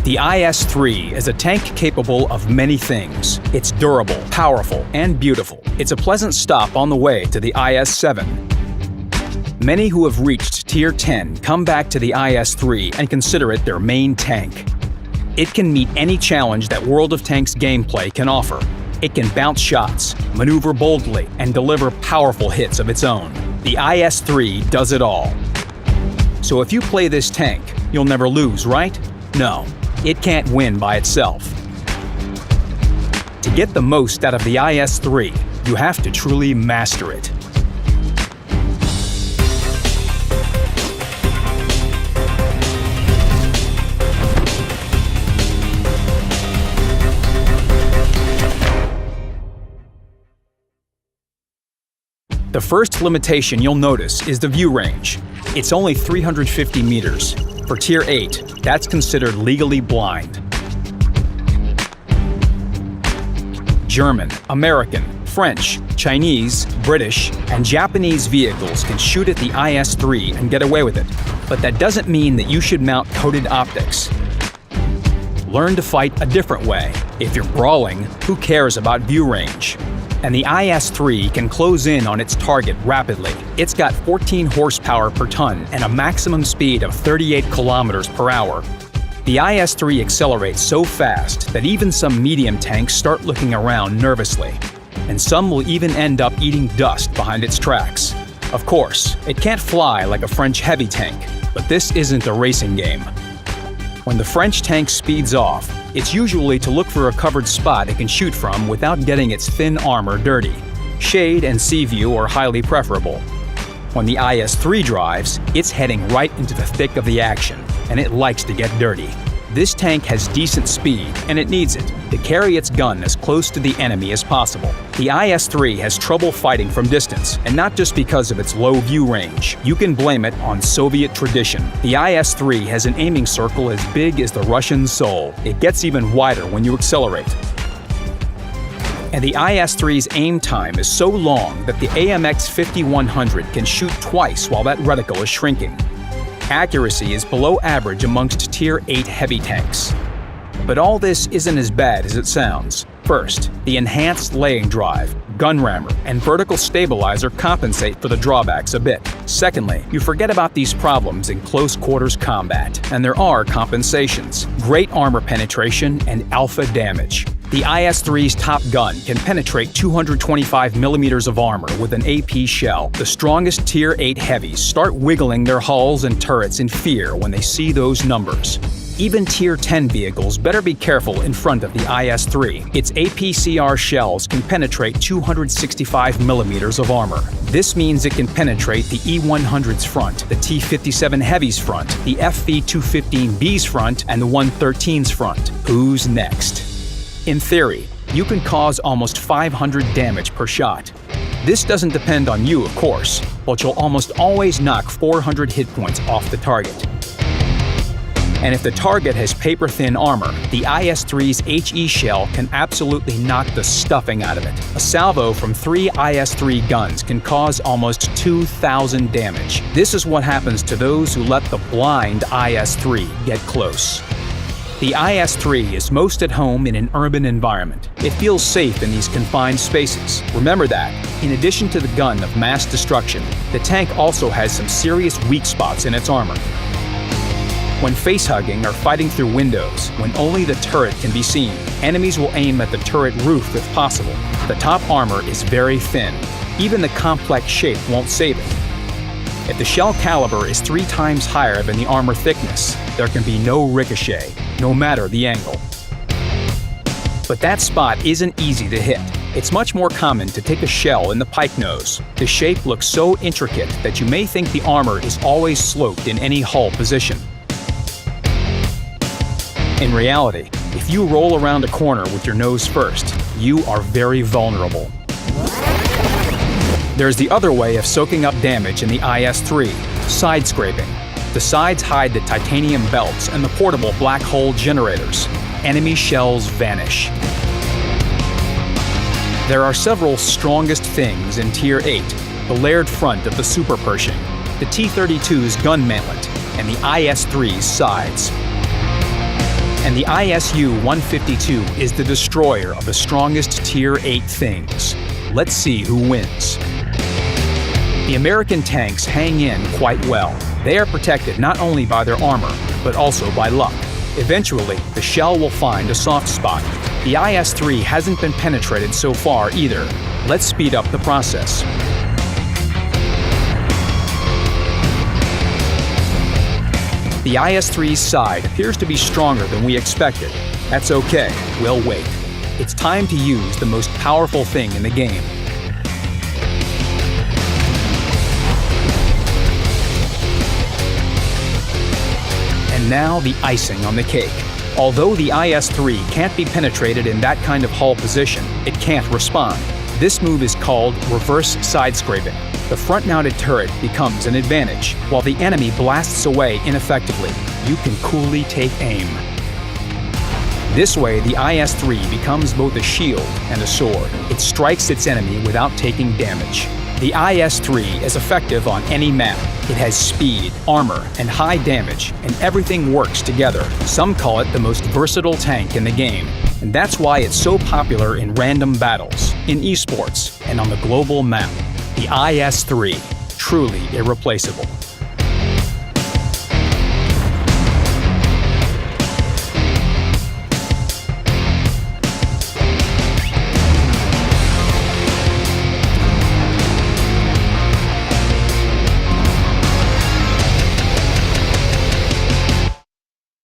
The IS-3 is a tank capable of many things. It's durable, powerful, and beautiful. It's a pleasant stop on the way to the IS-7. Many who have reached Tier 10 come back to the IS-3 and consider it their main tank. It can meet any challenge that World of Tanks gameplay can offer. It can bounce shots, maneuver boldly, and deliver powerful hits of its own. The IS-3 does it all. So if you play this tank, you'll never lose, right? No, it can't win by itself. To get the most out of the IS-3, you have to truly master it. The first limitation you'll notice is the view range. It's only 350 meters. For Tier 8, that's considered legally blind. German, American, French, Chinese, British, and Japanese vehicles can shoot at the IS-3 and get away with it. But that doesn't mean that you should mount coated optics. Learn to fight a different way. If you're brawling, who cares about view range? And the IS-3 can close in on its target rapidly. It's got 14 horsepower per ton and a maximum speed of 38 kilometers per hour. The IS-3 accelerates so fast that even some medium tanks start looking around nervously. And some will even end up eating dust behind its tracks. Of course, it can't fly like a French heavy tank, but this isn't a racing game. When the French tank speeds off, it's usually to look for a covered spot it can shoot from without getting its thin armor dirty. Shade and sea view are highly preferable. When the IS-3 drives, it's heading right into the thick of the action, and it likes to get dirty. This tank has decent speed, and it needs it, to carry its gun as close to the enemy as possible. The IS-3 has trouble fighting from distance, and not just because of its low view range. You can blame it on Soviet tradition. The IS-3 has an aiming circle as big as the Russian soul. It gets even wider when you accelerate. And the IS-3's aim time is so long that the AMX 5100 can shoot twice while that reticle is shrinking. Accuracy is below average amongst Tier 8 heavy tanks. But all this isn't as bad as it sounds. First, the enhanced laying drive, gun rammer, and vertical stabilizer compensate for the drawbacks a bit. Secondly, you forget about these problems in close quarters combat, and there are compensations: great armor penetration and alpha damage. The IS-3's top gun can penetrate 225 millimeters of armor with an AP shell. The strongest Tier 8 heavies start wiggling their hulls and turrets in fear when they see those numbers. Even Tier 10 vehicles better be careful in front of the IS-3. Its APCR shells can penetrate 265 millimeters of armor. This means it can penetrate the E-100's front, the T-57 Heavy's front, the FV-215B's front, and the 113's front. Who's next? In theory, you can cause almost 500 damage per shot. This doesn't depend on you, of course, but you'll almost always knock 400 hit points off the target. And if the target has paper-thin armor, the IS-3's HE shell can absolutely knock the stuffing out of it. A salvo from 3 IS-3 guns can cause almost 2,000 damage. This is what happens to those who let the blind IS-3 get close. The IS-3 is most at home in an urban environment. It feels safe in these confined spaces. Remember that, in addition to the gun of mass destruction, the tank also has some serious weak spots in its armor. When face-hugging or fighting through windows, when only the turret can be seen, enemies will aim at the turret roof if possible. The top armor is very thin. Even the complex shape won't save it. If the shell caliber is 3 times higher than the armor thickness, there can be no ricochet, no matter the angle. But that spot isn't easy to hit. It's much more common to take a shell in the pike nose. The shape looks so intricate that you may think the armor is always sloped in any hull position. In reality, if you roll around a corner with your nose first, you are very vulnerable. There's the other way of soaking up damage in the IS-3, side scraping. The sides hide the titanium belts and the portable black hole generators. Enemy shells vanish. There are several strongest things in Tier 8, the layered front of the Super Pershing, the T-32's gun mantlet, and the IS-3's sides. And the ISU-152 is the destroyer of the strongest Tier 8 things. Let's see who wins. The American tanks hang in quite well. They are protected not only by their armor, but also by luck. Eventually, the shell will find a soft spot. The IS-3 hasn't been penetrated so far either. Let's speed up the process. The IS-3's side appears to be stronger than we expected. That's okay, we'll wait. It's time to use the most powerful thing in the game. And now the icing on the cake. Although the IS-3 can't be penetrated in that kind of hull position, it can't respond. This move is called reverse side-scraping. The front-mounted turret becomes an advantage. While the enemy blasts away ineffectively, you can coolly take aim. This way, the IS-3 becomes both a shield and a sword. It strikes its enemy without taking damage. The IS-3 is effective on any map. It has speed, armor, and high damage, and everything works together. Some call it the most versatile tank in the game, and that's why it's so popular in random battles, in esports, and on the global map. The IS-3, truly irreplaceable.